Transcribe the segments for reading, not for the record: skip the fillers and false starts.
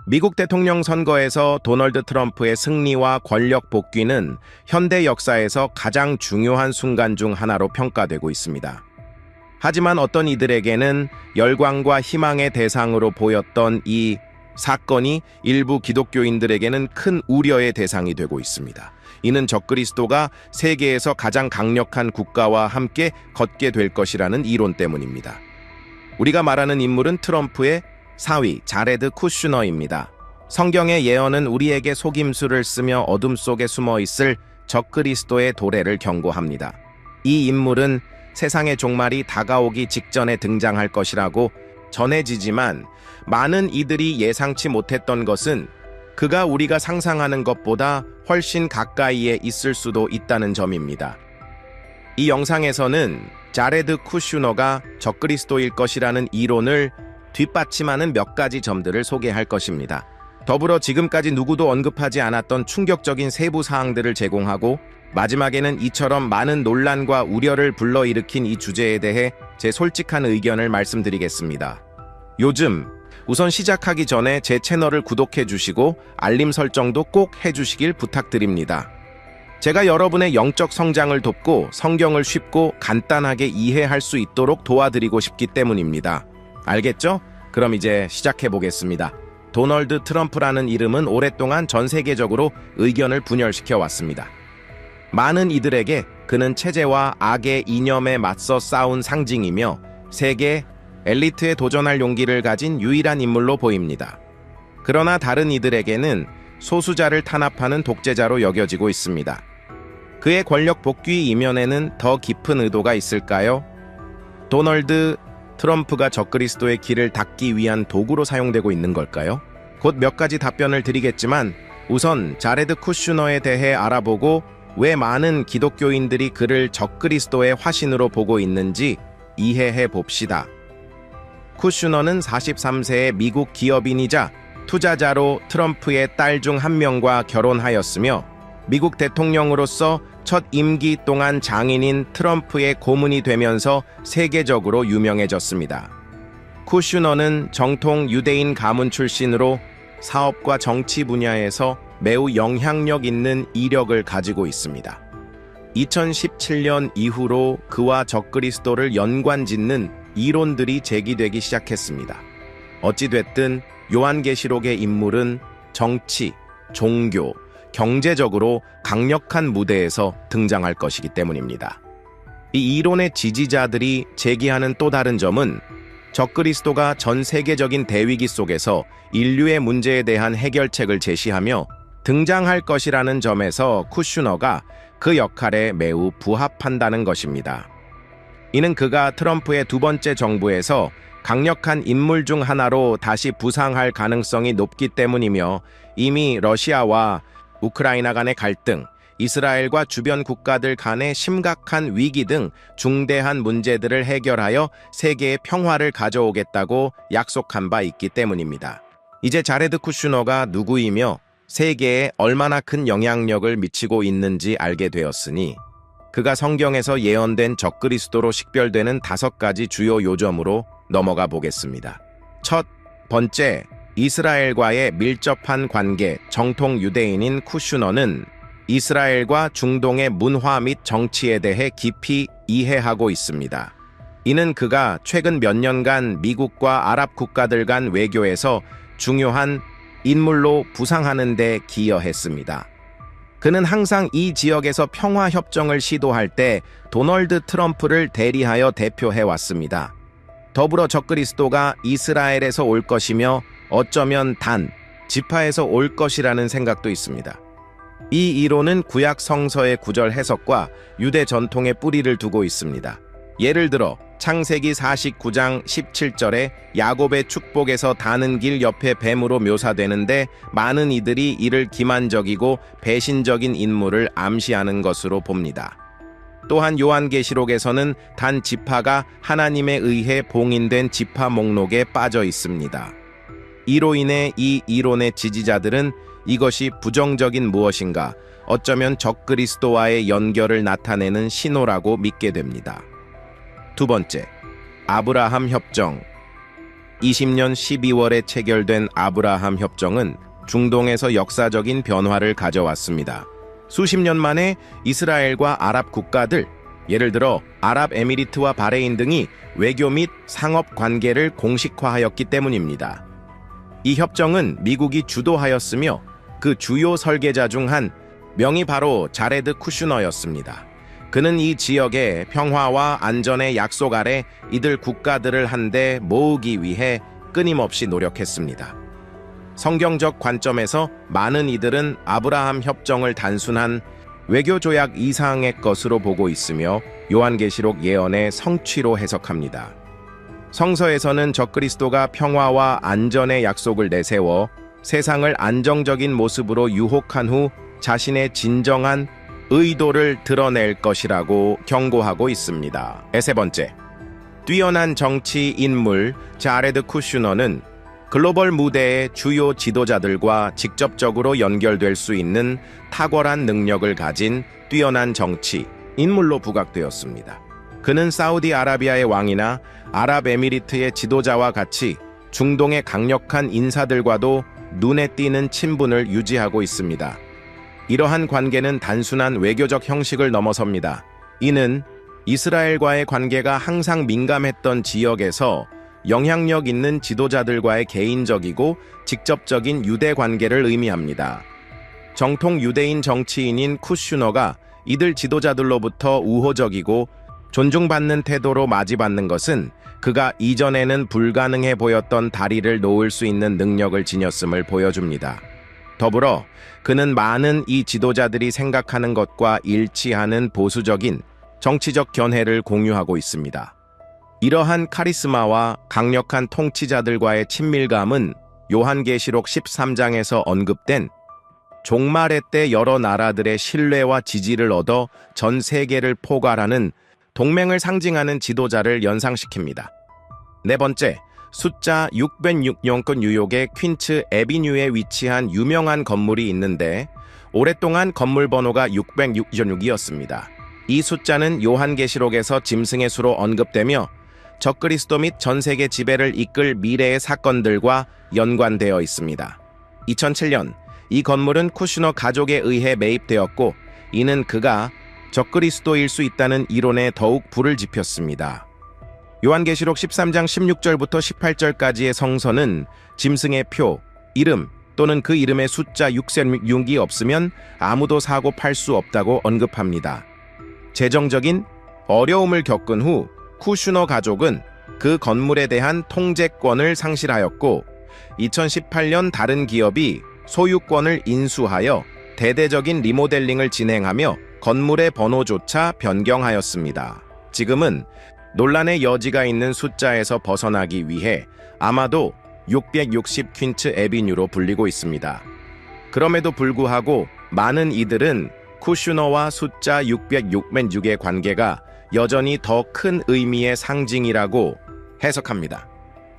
미국 대통령 선거에서 도널드 트럼프의 승리와 권력 복귀는 현대 역사에서 가장 중요한 순간 중 하나로 평가되고 있습니다. 하지만 어떤 이들에게는 열광과 희망의 대상으로 보였던 이 사건이 일부 기독교인들에게는 큰 우려의 대상이 되고 있습니다. 이는 적그리스도가 세계에서 가장 강력한 국가와 함께 걷게 될 것이라는 이론 때문입니다. 우리가 말하는 인물은 트럼프의 사위 자레드 쿠슈너입니다. 성경의 예언은 우리에게 속임수를 쓰며 어둠 속에 숨어 있을 적그리스도의 도래를 경고합니다. 이 인물은 세상의 종말이 다가오기 직전에 등장할 것이라고 전해지지만 많은 이들이 예상치 못했던 것은 그가 우리가 상상하는 것보다 훨씬 가까이에 있을 수도 있다는 점입니다. 이 영상에서는 자레드 쿠슈너가 적그리스도일 것이라는 이론을 뒷받침하는 몇 가지 점들을 소개할 것입니다. 더불어 지금까지 누구도 언급하지 않았던 충격적인 세부 사항들을 제공하고 마지막에는 이처럼 많은 논란과 우려를 불러일으킨 이 주제에 대해 제 솔직한 의견을 말씀드리겠습니다. 요즘 우선 시작하기 전에 제 채널을 구독해 주시고 알림 설정도 꼭 해주시길 부탁드립니다. 제가 여러분의 영적 성장을 돕고 성경을 쉽고 간단하게 이해할 수 있도록 도와드리고 싶기 때문입니다. 알겠죠? 그럼 이제 시작해 보겠습니다. 도널드 트럼프라는 이름은 오랫동안 전 세계적으로 의견을 분열시켜 왔습니다. 많은 이들에게 그는 체제와 악의 이념에 맞서 싸운 상징이며 세계 엘리트에 도전할 용기를 가진 유일한 인물로 보입니다. 그러나 다른 이들에게는 소수자를 탄압하는 독재자로 여겨지고 있습니다. 그의 권력 복귀 이면에는 더 깊은 의도가 있을까요? 도널드 트럼프가 적그리스도의 길을 닫기 위한 도구로 사용되고 있는 걸까요? 곧 몇 가지 답변을 드리겠지만 우선 자레드 쿠슈너에 대해 알아보고 왜 많은 기독교인들이 그를 적그리스도의 화신으로 보고 있는지 이해해 봅시다. 쿠슈너는 43세의 미국 기업인이자 투자자로 트럼프의 딸 중 한 명과 결혼하였으며 미국 대통령으로서 첫 임기 동안 장인인 트럼프의 고문이 되면서 세계적으로 유명해졌습니다. 쿠슈너는 정통 유대인 가문 출신으로 사업과 정치 분야에서 매우 영향력 있는 이력을 가지고 있습니다. 2017년 이후로 그와 적그리스도를 연관짓는 이론들이 제기되기 시작했습니다. 어찌됐든 요한계시록의 인물은 정치, 종교, 경제적으로 강력한 무대에서 등장할 것이기 때문입니다. 이 이론의 지지자들이 제기하는 또 다른 점은 적그리스도가 전 세계적인 대위기 속에서 인류의 문제에 대한 해결책을 제시하며 등장할 것이라는 점에서 쿠슈너가 그 역할에 매우 부합한다는 것입니다. 이는 그가 트럼프의 두 번째 정부에서 강력한 인물 중 하나로 다시 부상할 가능성이 높기 때문이며 이미 러시아와 우크라이나 간의 갈등, 이스라엘과 주변 국가들 간의 심각한 위기 등 중대한 문제들을 해결하여 세계의 평화를 가져오겠다고 약속한 바 있기 때문입니다. 이제 자레드 쿠슈너가 누구이며 세계에 얼마나 큰 영향력을 미치고 있는지 알게 되었으니 그가 성경에서 예언된 적그리스도로 식별되는 5가지 주요 요점으로 넘어가 보겠습니다. 첫 번째, 이스라엘과의 밀접한 관계, 정통 유대인인 쿠슈너는 이스라엘과 중동의 문화 및 정치에 대해 깊이 이해하고 있습니다. 이는 그가 최근 몇 년간 미국과 아랍 국가들 간 외교에서 중요한 인물로 부상하는 데 기여했습니다. 그는 항상 이 지역에서 평화 협정을 시도할 때 도널드 트럼프를 대리하여 대표해왔습니다. 더불어 적그리스도가 이스라엘에서 올 것이며 어쩌면 단 지파에서 올 것이라는 생각도 있습니다. 이 이론은 구약 성서의 구절 해석과 유대 전통의 뿌리를 두고 있습니다. 예를 들어 창세기 49장 17절에 야곱의 축복에서 다는 길 옆에 뱀으로 묘사되는데 많은 이들이 이를 기만적이고 배신적인 인물을 암시하는 것으로 봅니다. 또한 요한계시록에서는 단 지파가 하나님에 의해 봉인된 지파 목록에 빠져 있습니다. 이로 인해 이 이론의 지지자들은 이것이 부정적인 무엇인가, 어쩌면 적그리스도와의 연결을 나타내는 신호라고 믿게 됩니다. 두 번째, 아브라함 협정. 1920년 12월에 체결된 아브라함 협정은 중동에서 역사적인 변화를 가져왔습니다. 수십 년 만에 이스라엘과 아랍 국가들, 예를 들어 아랍에미리트와 바레인 등이 외교 및 상업 관계를 공식화하였기 때문입니다. 이 협정은 미국이 주도하였으며 그 주요 설계자 중 한 명이 바로 자레드 쿠슈너였습니다. 그는 이 지역의 평화와 안전의 약속 아래 이들 국가들을 한데 모으기 위해 끊임없이 노력했습니다. 성경적 관점에서 많은 이들은 아브라함 협정을 단순한 외교 조약 이상의 것으로 보고 있으며 요한계시록 예언의 성취로 해석합니다. 성서에서는 적그리스도가 평화와 안전의 약속을 내세워 세상을 안정적인 모습으로 유혹한 후 자신의 진정한 의도를 드러낼 것이라고 경고하고 있습니다. 세 번째, 뛰어난 정치 인물 자레드 쿠슈너는 글로벌 무대의 주요 지도자들과 직접적으로 연결될 수 있는 탁월한 능력을 가진 뛰어난 정치 인물로 부각되었습니다. 그는 사우디아라비아의 왕이나 아랍에미리트의 지도자와 같이 중동의 강력한 인사들과도 눈에 띄는 친분을 유지하고 있습니다. 이러한 관계는 단순한 외교적 형식을 넘어섭니다. 이는 이스라엘과의 관계가 항상 민감했던 지역에서 영향력 있는 지도자들과의 개인적이고 직접적인 유대 관계를 의미합니다. 정통 유대인 정치인인 쿠슈너가 이들 지도자들로부터 우호적이고 존중받는 태도로 맞이받는 것은 그가 이전에는 불가능해 보였던 다리를 놓을 수 있는 능력을 지녔음을 보여줍니다. 더불어 그는 많은 이 지도자들이 생각하는 것과 일치하는 보수적인 정치적 견해를 공유하고 있습니다. 이러한 카리스마와 강력한 통치자들과의 친밀감은 요한계시록 13장에서 언급된 종말의 때 여러 나라들의 신뢰와 지지를 얻어 전 세계를 포괄하는 동맹을 상징하는 지도자를 연상시킵니다. 네 번째, 숫자 606번 뉴욕의 퀸츠 애비뉴에 위치한 유명한 건물이 있는데 오랫동안 건물 번호가 606이었습니다. 이 숫자는 요한계시록에서 짐승의 수로 언급되며 적그리스도 및 전 세계 지배를 이끌 미래의 사건들과 연관되어 있습니다. 2007년 이 건물은 쿠슈너 가족에 의해 매입되었고 이는 그가 적그리스도일 수 있다는 이론에 더욱 불을 지폈습니다. 요한계시록 13장 16절부터 18절까지의 성서는 짐승의 표, 이름 또는 그 이름의 숫자 606이 없으면 아무도 사고 팔 수 없다고 언급합니다. 재정적인 어려움을 겪은 후 쿠슈너 가족은 그 건물에 대한 통제권을 상실하였고 2018년 다른 기업이 소유권을 인수하여 대대적인 리모델링을 진행하며 건물의 번호조차 변경하였습니다. 지금은 논란의 여지가 있는 숫자에서 벗어나기 위해 아마도 660 퀸츠 애비뉴로 불리고 있습니다. 그럼에도 불구하고 많은 이들은 쿠슈너와 숫자 606의 관계가 여전히 더 큰 의미의 상징이라고 해석합니다.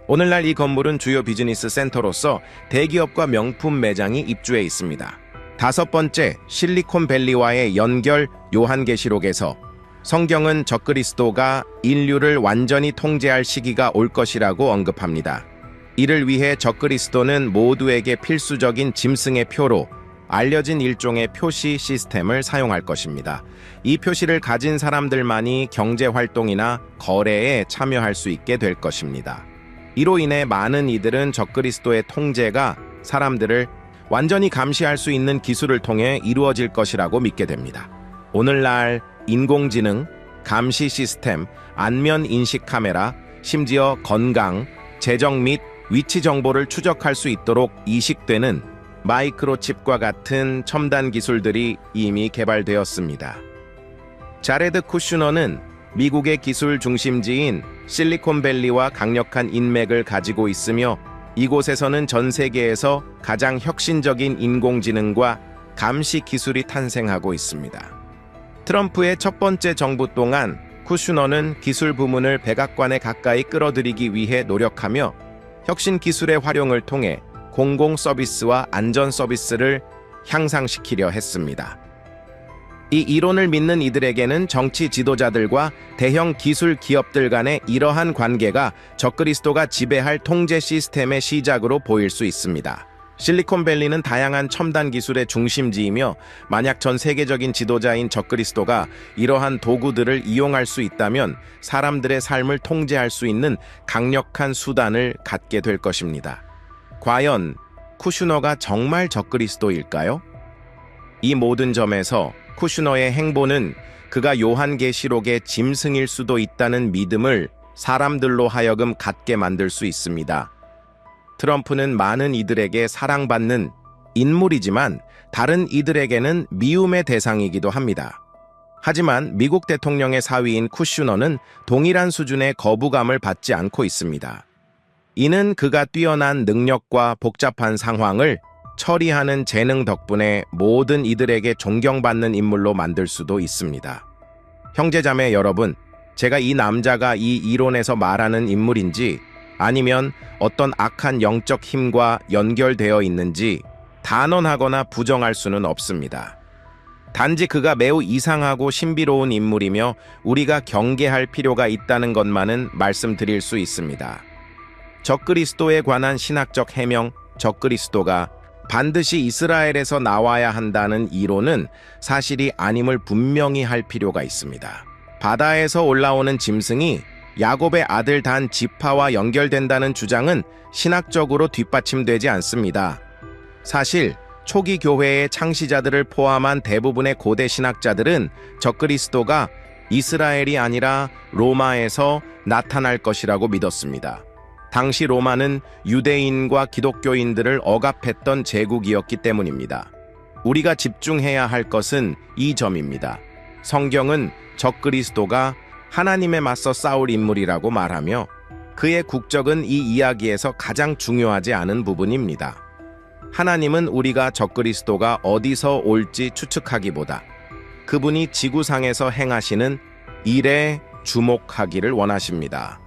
오늘날 이 건물은 주요 비즈니스 센터로서 대기업과 명품 매장이 입주해 있습니다. 다섯 번째, 실리콘밸리와의 연결 요한계시록에서 성경은 적그리스도가 인류를 완전히 통제할 시기가 올 것이라고 언급합니다. 이를 위해 적그리스도는 모두에게 필수적인 짐승의 표로 알려진 일종의 표시 시스템을 사용할 것입니다. 이 표시를 가진 사람들만이 경제활동이나 거래에 참여할 수 있게 될 것입니다. 이로 인해 많은 이들은 적그리스도의 통제가 사람들을 완전히 감시할 수 있는 기술을 통해 이루어질 것이라고 믿게 됩니다. 오늘날 인공지능, 감시 시스템, 안면 인식 카메라, 심지어 건강, 재정 및 위치 정보를 추적할 수 있도록 이식되는 마이크로칩과 같은 첨단 기술들이 이미 개발되었습니다. 자레드 쿠슈너는 미국의 기술 중심지인 실리콘밸리와 강력한 인맥을 가지고 있으며 이곳에서는 전 세계에서 가장 혁신적인 인공지능과 감시 기술이 탄생하고 있습니다. 트럼프의 첫 번째 정부 동안 쿠슈너는 기술 부문을 백악관에 가까이 끌어들이기 위해 노력하며 혁신 기술의 활용을 통해 공공 서비스와 안전 서비스를 향상시키려 했습니다. 이 이론을 믿는 이들에게는 정치 지도자들과 대형 기술 기업들 간의 이러한 관계가 적그리스도가 지배할 통제 시스템의 시작으로 보일 수 있습니다. 실리콘밸리는 다양한 첨단 기술의 중심지이며 만약 전 세계적인 지도자인 적그리스도가 이러한 도구들을 이용할 수 있다면 사람들의 삶을 통제할 수 있는 강력한 수단을 갖게 될 것입니다. 과연 쿠슈너가 정말 적그리스도일까요? 이 모든 점에서 쿠슈너의 행보는 그가 요한계시록의 짐승일 수도 있다는 믿음을 사람들로 하여금 갖게 만들 수 있습니다. 트럼프는 많은 이들에게 사랑받는 인물이지만 다른 이들에게는 미움의 대상이기도 합니다. 하지만 미국 대통령의 사위인 쿠슈너는 동일한 수준의 거부감을 받지 않고 있습니다. 이는 그가 뛰어난 능력과 복잡한 상황을 처리하는 재능 덕분에 모든 이들에게 존경받는 인물로 만들 수도 있습니다. 형제자매 여러분, 제가 이 남자가 이 이론에서 말하는 인물인지 아니면 어떤 악한 영적 힘과 연결되어 있는지 단언하거나 부정할 수는 없습니다. 단지 그가 매우 이상하고 신비로운 인물이며 우리가 경계할 필요가 있다는 것만은 말씀드릴 수 있습니다. 적그리스도에 관한 신학적 해명, 적그리스도가 반드시 이스라엘에서 나와야 한다는 이론은 사실이 아님을 분명히 할 필요가 있습니다. 바다에서 올라오는 짐승이 야곱의 아들 단 지파와 연결된다는 주장은 신학적으로 뒷받침되지 않습니다. 사실 초기 교회의 창시자들을 포함한 대부분의 고대 신학자들은 적그리스도가 이스라엘이 아니라 로마에서 나타날 것이라고 믿었습니다. 당시 로마는 유대인과 기독교인들을 억압했던 제국이었기 때문입니다. 우리가 집중해야 할 것은 이 점입니다. 성경은 적그리스도가 하나님에 맞서 싸울 인물이라고 말하며 그의 국적은 이 이야기에서 가장 중요하지 않은 부분입니다. 하나님은 우리가 적그리스도가 어디서 올지 추측하기보다 그분이 지구상에서 행하시는 일에 주목하기를 원하십니다.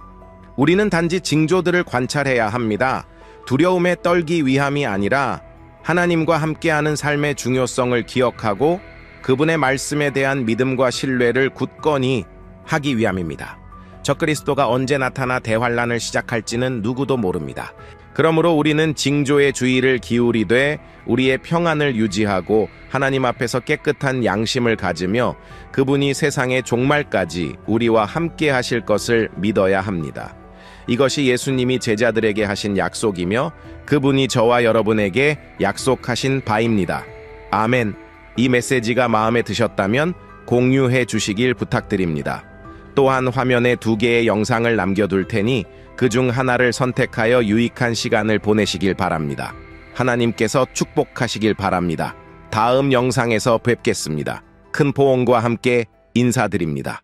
우리는 단지 징조들을 관찰해야 합니다. 두려움에 떨기 위함이 아니라 하나님과 함께하는 삶의 중요성을 기억하고 그분의 말씀에 대한 믿음과 신뢰를 굳건히 하기 위함입니다. 적그리스도가 언제 나타나 대환란을 시작할지는 누구도 모릅니다. 그러므로 우리는 징조의 주의를 기울이되 우리의 평안을 유지하고 하나님 앞에서 깨끗한 양심을 가지며 그분이 세상의 종말까지 우리와 함께 하실 것을 믿어야 합니다. 이것이 예수님이 제자들에게 하신 약속이며 그분이 저와 여러분에게 약속하신 바입니다. 아멘. 이 메시지가 마음에 드셨다면 공유해 주시길 부탁드립니다. 또한 화면에 2개의 영상을 남겨둘 테니 그중 하나를 선택하여 유익한 시간을 보내시길 바랍니다. 하나님께서 축복하시길 바랍니다. 다음 영상에서 뵙겠습니다. 큰 포옹과 함께 인사드립니다.